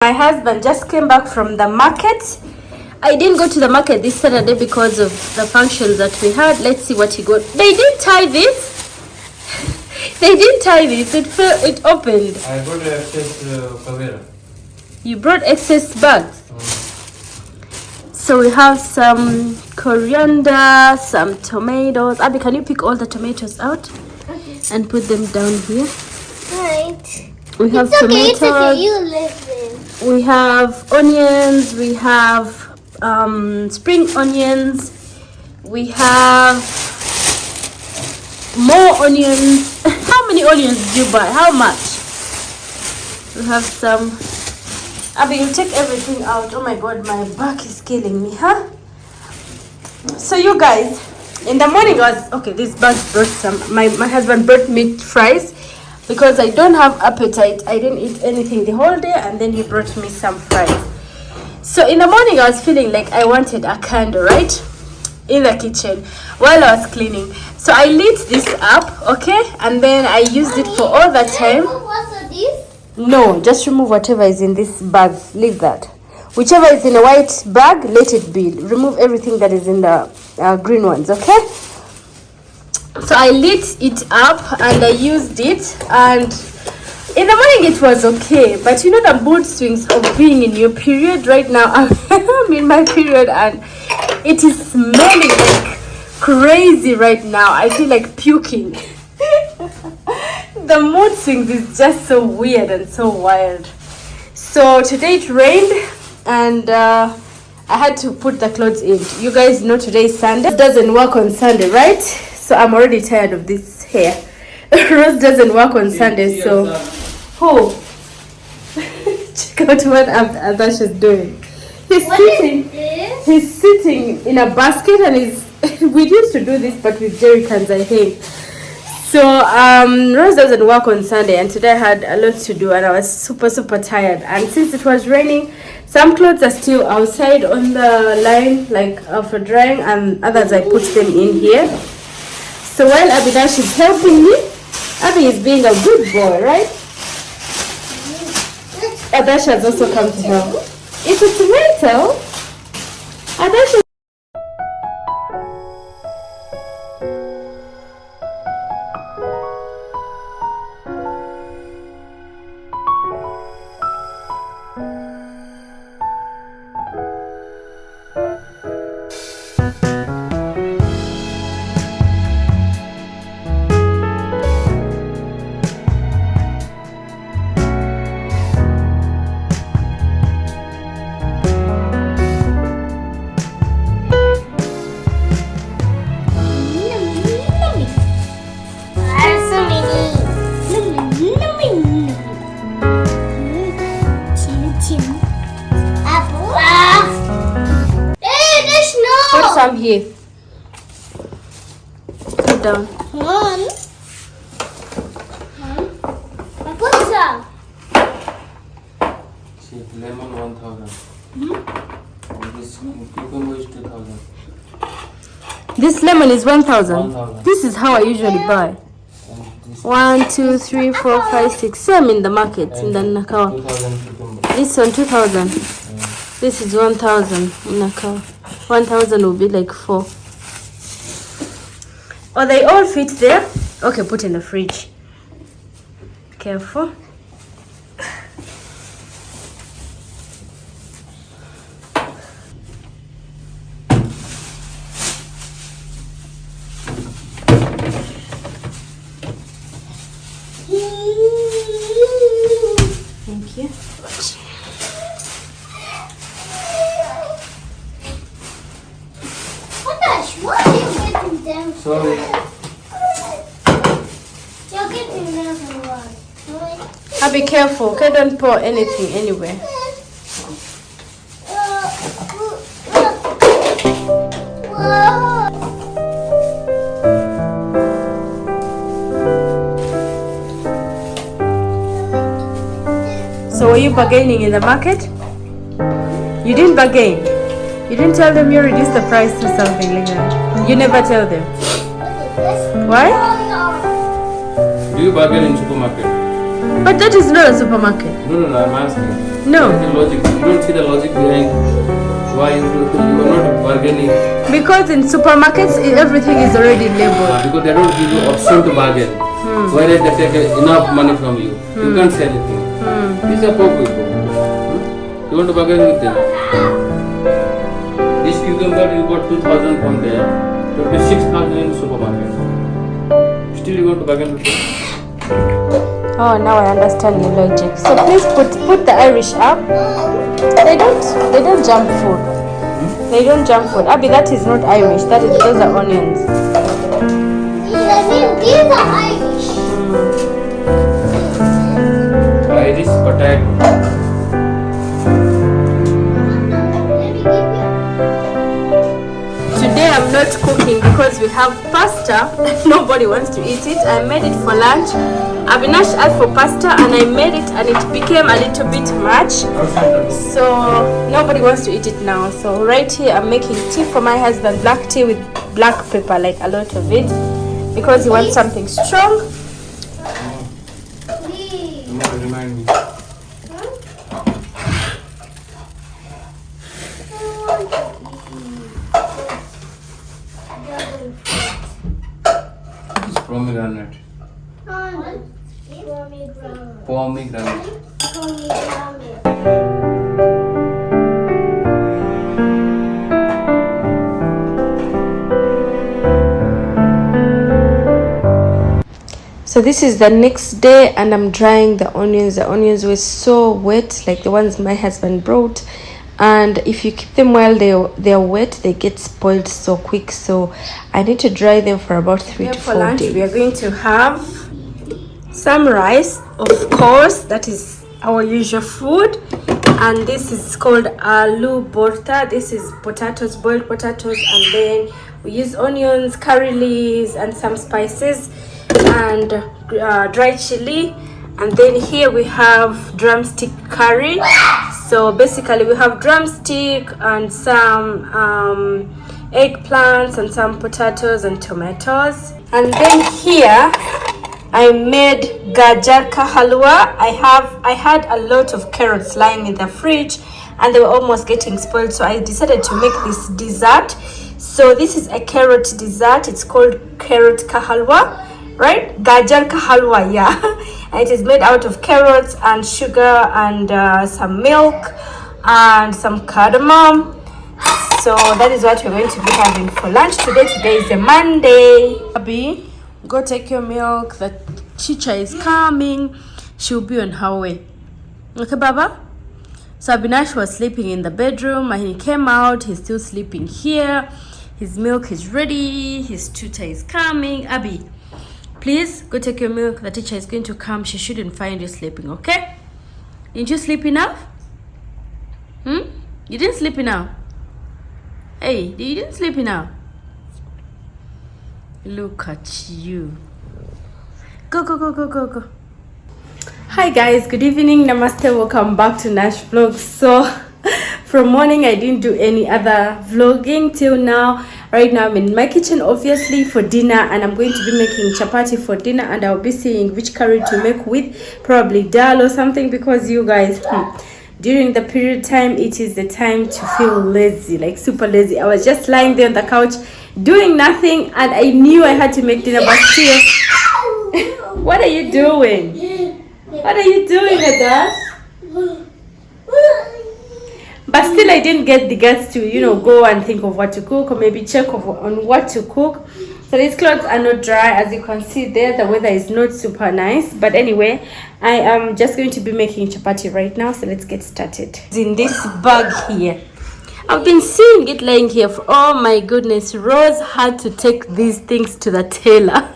My husband just came back from the market. I didn't go to the market this Saturday because of the functions that we had. Let's see what he got. They didn't tie this. They didn't tie this. It opened. I brought excess kavera. You brought excess bags. So we have some coriander, some tomatoes. Abby, can you pick all the tomatoes out? Okay. And put them down here? Right. We have It's tomatoes. okay. You listen. We have onions. We have spring onions. We have more onions. How many onions did you buy? How much? We have some. Abby, you take everything out. Oh my god, my back is killing me, huh? So you guys, in the morning I was okay. This bag brought some. My husband brought meat fries because I don't have appetite. I didn't eat anything the whole day, and then he brought me some fries. So in the morning I was feeling like I wanted a candle, right? In the kitchen while I was cleaning. So I lit this up, okay? And then I used it for all the time. What's this? No, just remove whatever is in this bag. Leave that. Whichever is in a white bag, let it be. Remove everything that is in the green ones, okay? So I lit it up and I used it, and in the morning it was okay, but you know the mood swings of being in your period. Right now I'm in my period and it is smelling like crazy right now. I feel like puking. The mood swings is just so weird and so wild. So today it rained and I had to put the clothes in. You guys know today is Sunday. It doesn't work on Sunday, right? So I'm already tired of this hair. Rose doesn't work on Sunday, so who? Check out what Adasha's doing. He's sitting in a basket and we used to do this but with jerry cans, I think. So Rose doesn't work on Sunday, and today I had a lot to do and I was super tired. And since it was raining, some clothes are still outside on the line, like for drying, and others I put them in here. So while Abidash is helping me, Abby is being a good boy, right? Adash has also come to help. It's a tomato. Adash. Some here. Put down. One. Put some. See, lemon 1000. This cucumber is 2000. This lemon is 1000. 1000. This is how I usually buy. This 1, 2, 3, 4, 5, 6. Same in the market, in the Nakawa. 2000 cucumber. This one 2000. This is 1000 in Nakawa. 1000 will be like 4. Oh, they all fit there. Okay, put in the fridge. Careful. Thank you. What are you getting them? Sorry. You're getting them for what? Be careful. Okay, don't pour anything anywhere. So were you bargaining in the market? You didn't bargain. You didn't tell them you reduced the price to something like that. You never tell them. Why? Do you bargain in supermarket? But that is not a supermarket. No, I'm asking. No. What is the logic? You don't see the logic behind why you are not bargaining. Because in supermarkets, everything is already labeled. Because they don't give you option to bargain. Whereas they take enough money from you. You can't say anything. These are poor people. You want to bargain with them. This cucumber you got 2,000 from there. It will be 6,000 in the supermarket. Still you want to bargain with them? Oh, now I understand your logic. So please put the Irish up. They don't jump food. They don't jump food. Abby, that is not Irish. Those are onions. These are Irish. Irish potato. Today I'm not cooking because we have pasta. Nobody wants to eat it. I made it for lunch. Avinash asked for pasta and I made it and it became a little bit much. So nobody wants to eat it now. So right here I'm making tea for my husband. Black tea with black pepper, like a lot of it. Because he wants something strong. Remind me. Pomegranate. Pomegranate. So this is the next day and I'm drying the onions. The onions were so wet, like the ones my husband brought. And if you keep them while they're wet, they get spoiled so quick. So I need to dry them for about 3 to 4 days. We are going to have some rice, of course, that is our usual food. And this is called aloo borta. This is potatoes, boiled potatoes, and then we use onions, curry leaves, and some spices, and dried chili. And then here we have drumstick curry. So basically we have drumstick and some eggplants and some potatoes and tomatoes. And then here I made gajar ka halwa. I had a lot of carrots lying in the fridge and they were almost getting spoiled, so I decided to make this dessert. So this is a carrot dessert. It's called carrot ka halwa, right? Gajar ka halwa, yeah. And it is made out of carrots and sugar and some milk and some cardamom. So that is what we're going to be having for lunch today. Today is a Monday. Abby, go take your milk. The chicha is coming. She'll be on her way. Okay, Baba? So Abinash was sleeping in the bedroom and he came out. He's still sleeping here. His milk is ready. His tutor is coming. Abby, please go take your milk. The teacher is going to come. She shouldn't find you sleeping, okay? Didn't you sleep enough? You didn't sleep enough? Hey, you didn't sleep enough? Look at you. Go, go, go, go, go, go. Hi guys, good evening. Namaste. Welcome back to Nash Vlogs. So from morning I didn't do any other vlogging till now. Right now I'm in my kitchen obviously for dinner, and I'm going to be making chapati for dinner, and I'll be seeing which curry to make with, probably dal or something, because you guys, during the period time, it is the time to feel lazy, like super lazy. I was just lying there on the couch doing nothing and I knew I had to make dinner, but still. What are you doing? What are you doing, Ada? But still I didn't get the guts to, go and think of what to cook, or maybe check on what to cook. So these clothes are not dry. As you can see there, the weather is not super nice. But anyway, I am just going to be making chapati right now. So let's get started. It's in this bag here. I've been seeing it lying here for, oh my goodness. Rose had to take these things to the tailor.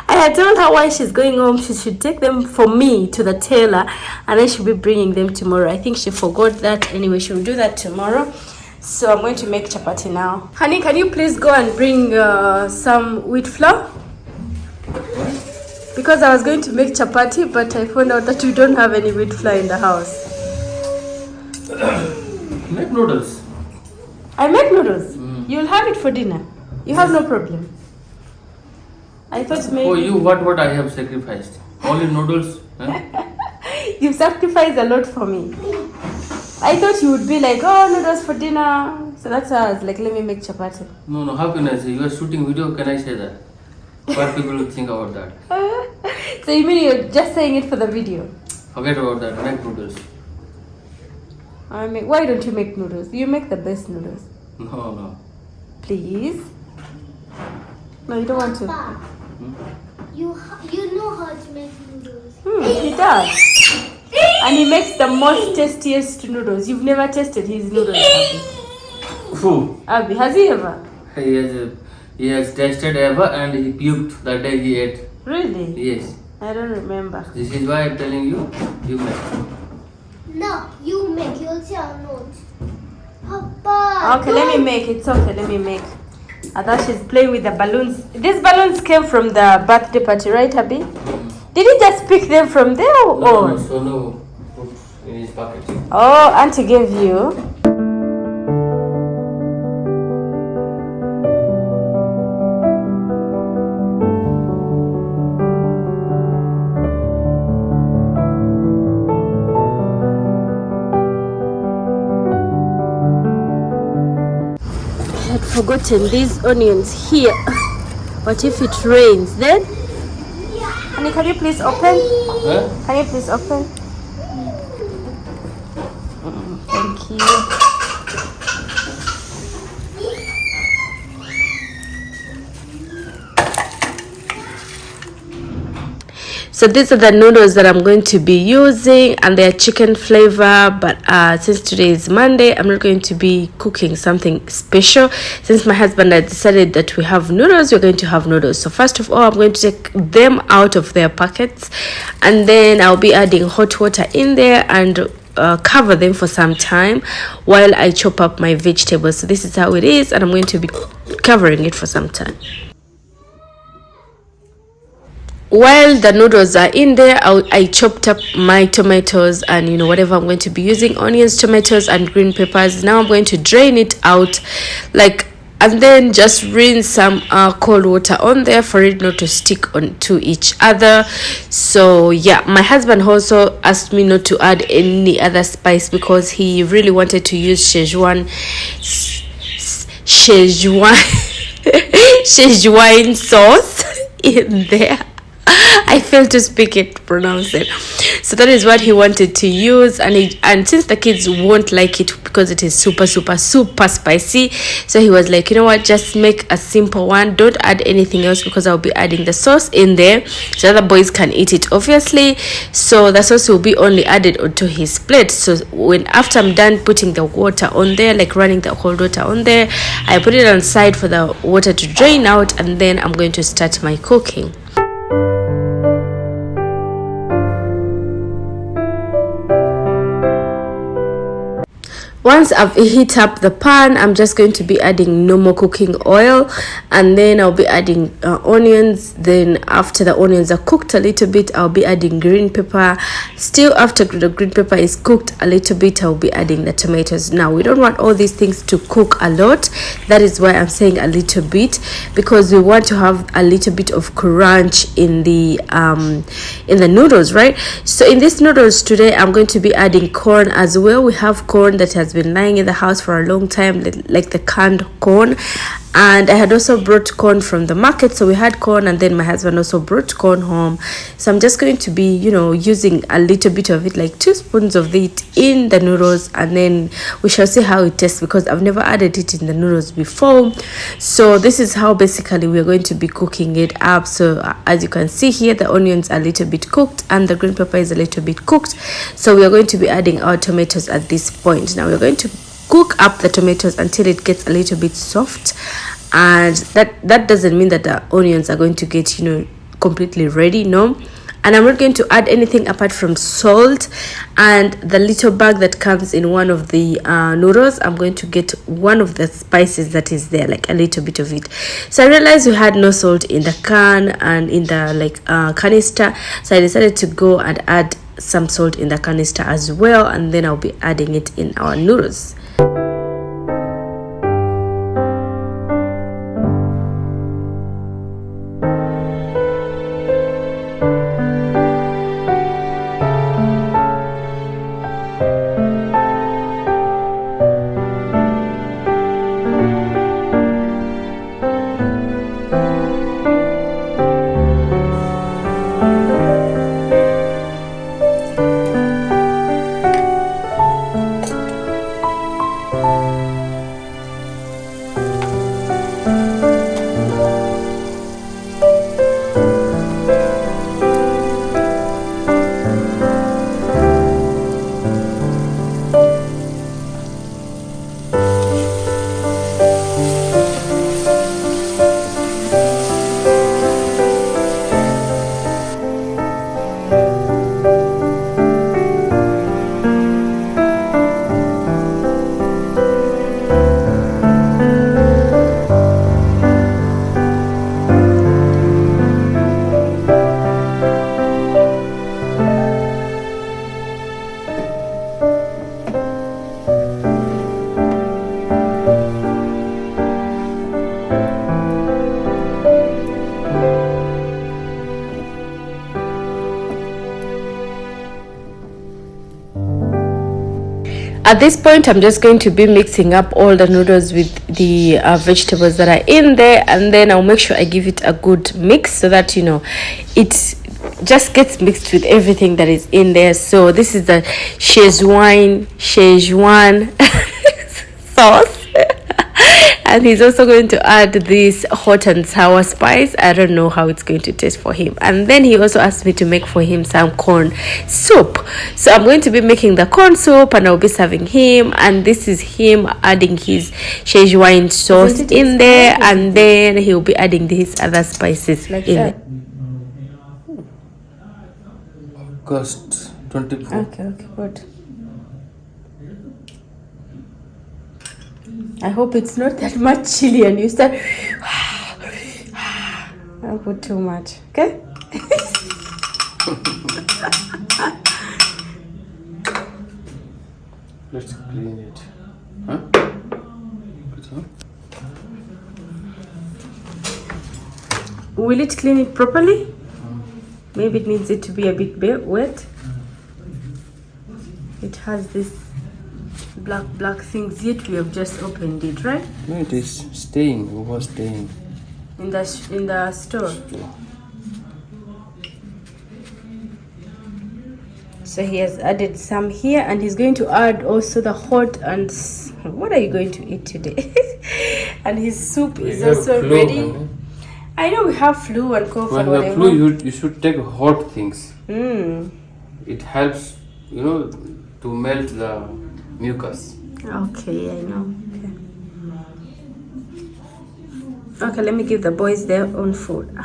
I had told her while she's going home, she should take them for me to the tailor, and then she'll be bringing them tomorrow. I think she forgot that. Anyway, she'll do that tomorrow. So I'm going to make chapati now. Honey, can you please go and bring some wheat flour? Because I was going to make chapati, but I found out that we don't have any wheat flour in the house. Make noodles. I make noodles. You'll have it for dinner. You have no problem. I thought maybe. For you, what I have sacrificed? Only noodles. Huh? You've sacrificed a lot for me. I thought you would be like, oh, noodles for dinner. So that's why I was like, let me make chapati. No, how can I say? You are shooting video, can I say that? What people will think about that? So you mean you're just saying it for the video? Forget about that, make noodles. Why don't you make noodles? You make the best noodles. No. Please? No, you don't want to. Papa, you know how to make noodles. He does. And he makes the most tastiest noodles. You've never tasted his noodles, Abby. Who? Abby, has he ever? He has tasted ever and he puked that day he ate. Really? Yes. I don't remember. This is why I'm telling you, you make. No, you make. You'll say I'm not. Papa. Okay, let me make. It's okay, let me make. I thought she's playing with the balloons. These balloons came from the birthday party, right, Abby? Did he just pick them from there or? No, so no. Put in his pocket. Oh, Auntie gave you. I had forgotten these onions here. What if it rains then? Honey, can you please open? Huh? Can you please open? Thank you. So these are the noodles that I'm going to be using, and they're chicken flavor, but since today is Monday, I'm not going to be cooking something special. Since my husband has decided that we have noodles, we're going to have noodles. So first of all, I'm going to take them out of their packets, and then I'll be adding hot water in there and cover them for some time while I chop up my vegetables. So this is how it is, and I'm going to be covering it for some time. While the noodles are in there, I chopped up my tomatoes and whatever I'm going to be using, onions, tomatoes and green peppers. Now I'm going to drain it out and then just rinse some cold water on there for it not to stick onto each other. So yeah, my husband also asked me not to add any other spice because he really wanted to use Szechuan sauce in there. I failed to pronounce it. So that is what he wanted to use, and since the kids won't like it because it is super spicy, so he was like, you know what, just make a simple one, don't add anything else because I'll be adding the sauce in there so other boys can eat it, obviously. So the sauce will be only added onto his plate. So after I'm done putting the water on there, like running the cold water on there, I put it on side for the water to drain out, and then I'm going to start my cooking. Once I've heat up the pan, I'm just going to be adding normal cooking oil, and then I'll be adding onions. Then after the onions are cooked a little bit, I'll be adding green pepper. Still after the green pepper is cooked a little bit, I'll be adding the tomatoes. Now we don't want all these things to cook a lot. That is why I'm saying a little bit, because we want to have a little bit of crunch in the noodles, right? So in these noodles today, I'm going to be adding corn as well. We have corn that has been lying in the house for a long time, like the canned corn, and I had also brought corn from the market. So we had corn, and then my husband also brought corn home. So I'm just going to be using a little bit of it, like 2 spoons of it in the noodles, and then we shall see how it tastes because I've never added it in the noodles before. So this is how basically we're going to be cooking it up. So as you can see here, the onions are a little bit cooked and the green pepper is a little bit cooked. So we are going to be adding our tomatoes at this point. Now we're going to cook up the tomatoes until it gets a little bit soft, and that doesn't mean that the onions are going to get completely ready, no. And I'm not going to add anything apart from salt and the little bag that comes in one of the noodles. I'm going to get one of the spices that is there, like a little bit of it. So I realized we had no salt in the can and in the canister, so I decided to go and add some salt in the canister as well, and then I'll be adding it in our noodles. At this point, I'm just going to be mixing up all the noodles with the vegetables that are in there, and then I'll make sure I give it a good mix so that, you know, it just gets mixed with everything that is in there. So this is the Szechuan sauce. And he's also going to add this hot and sour spice. I don't know how it's going to taste for him. And then he also asked me to make for him some corn soup. So I'm going to be making the corn soup and I'll be serving him. And this is him adding his Szechuan sauce in there. And then he'll be adding these other spices like in it. August 24. Okay, good. I hope it's not that much chili and you start I'll put too much, okay? Let's clean it. Huh? Will it clean it properly? Maybe it needs it to be a bit wet. It has this black things, yet we have just opened it, right? No, it is staying. It was staying in the store. So he has added some here, and he's going to add also the hot and what are you going to eat today? And his soup is also ready. I know we have flu and cough and whatever. When you have flu, you should take hot things. It helps, you know, to melt the mucus. Okay, I know. Okay, let me give the boys their own food.